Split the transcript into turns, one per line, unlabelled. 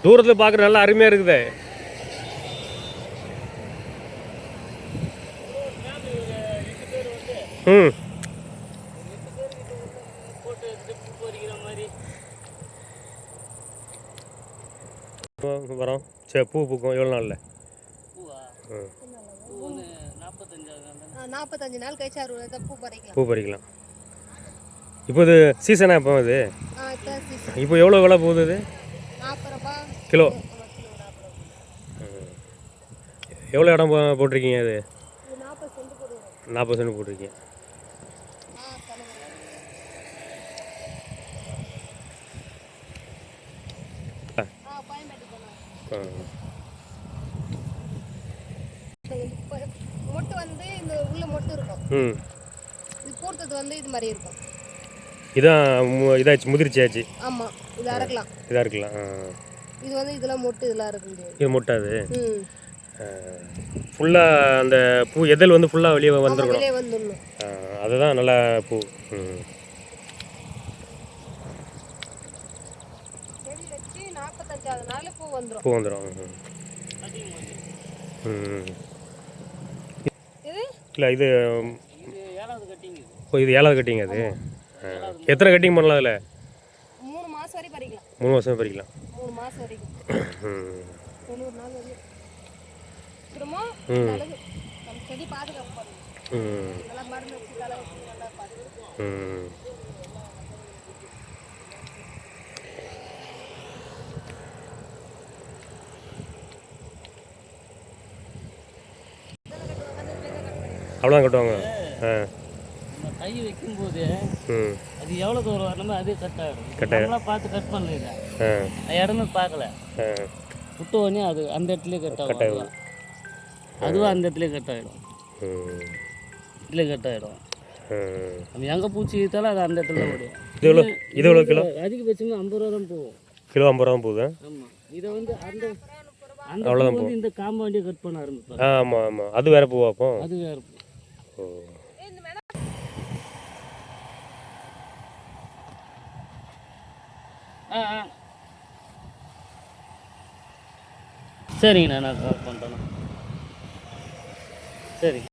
தூரத்தில் பார்க்குற நல்லா அருமையாக இருக்குது. ம் வரோம். சரி, பூ பூக்கும் எவ்வளோ நாளில்?
45 நாள் கழிச்சு
பூ பறிக்கலாம். இப்போ இது சீசனா? இப்போ இது இப்போ எவ்வளோ விலை போகுது இது?
40 ரூபா
கிலோ. எவ்வளோ இடம் போட்டிருக்கீங்க? அது 40 சென்ட் போட்டிருக்கீங்க.
மொட்டு வந்து இந்த உள்ள மொட்டு இருக்கும். இது பூர்த்தது வந்து இது மாதிரி இருக்கும்.
இதான் இதாச்சு, முதிர்ச்சியாச்சு.
ஆமாம், இது அறுக்கலாம்.
இதாக இருக்கலாம்.
இது வந்து இதெல்லாம் மொட்டு இதெல்லாம் இருக்கு.
இது மொட்டாது ஃபுல்லாக அந்த பூ எதல் வந்து ஃபுல்லாக வெளியே வந்துருக்கணும்.
வெளியே வந்துடணும்.
அதுதான் நல்லா பூ.
செடி வச்சு 45வது நாள் பூ வந்துடும்.
பூ வந்துடும். இல்லை இது இது 7வது கட்டிங். அது எத்தனை கட்டிங் பண்ணலாம் அதில்?
3 மாதம் வரைக்கும் பறிக்கலாம்.
3 மாதம் பறிக்கலாம்.
3 மாதம் வரைக்கும் 90 நாள் வரைக்கும். திரும்ப நல்லது நம்ம செடி பாதுகாப்பு பண்ணணும். நல்லா மருந்து வச்சு தலை வச்சு நல்லா பாதுகாப்பு.
அவ்வளோதான் கட்டுவாங்க.
கை வைக்கும்போது அது எவ்வளோ தூரம் வரணுமோ அதே கட் ஆகிடும். நம்மளாம் பார்த்து கட் பண்ணல, இடமே பார்க்கல, விட்ட உடனே அது அந்த இடத்துலேயே கட் ஆகும். அதுவும் அந்த இடத்துலேயே கட் ஆகிடும். இடத்துல கட் ஆகிடும். நம்ம எங்கே பூச்சி வைத்தாலும் அது அந்த இடத்துல ஓடும்.
இது எவ்வளோ கிலோ?
அதிகபட்சமாக 50 ரூபா தான் போகும்.
கிலோ 50 ரூபா போகுது.
ஆமாம், இதை வந்து அந்த அவ்வளோதான் போகும். இந்த காம்பவுண்டே கட் பண்ண ஆரம்பிப்பாங்க.
ஆமாம் ஆமாம், அது வேறு பூவா? அப்போ
அது வேறு பூ. சரிங்கண்ணா, நான் கால் பண்ணுறேண்ணா. சரி.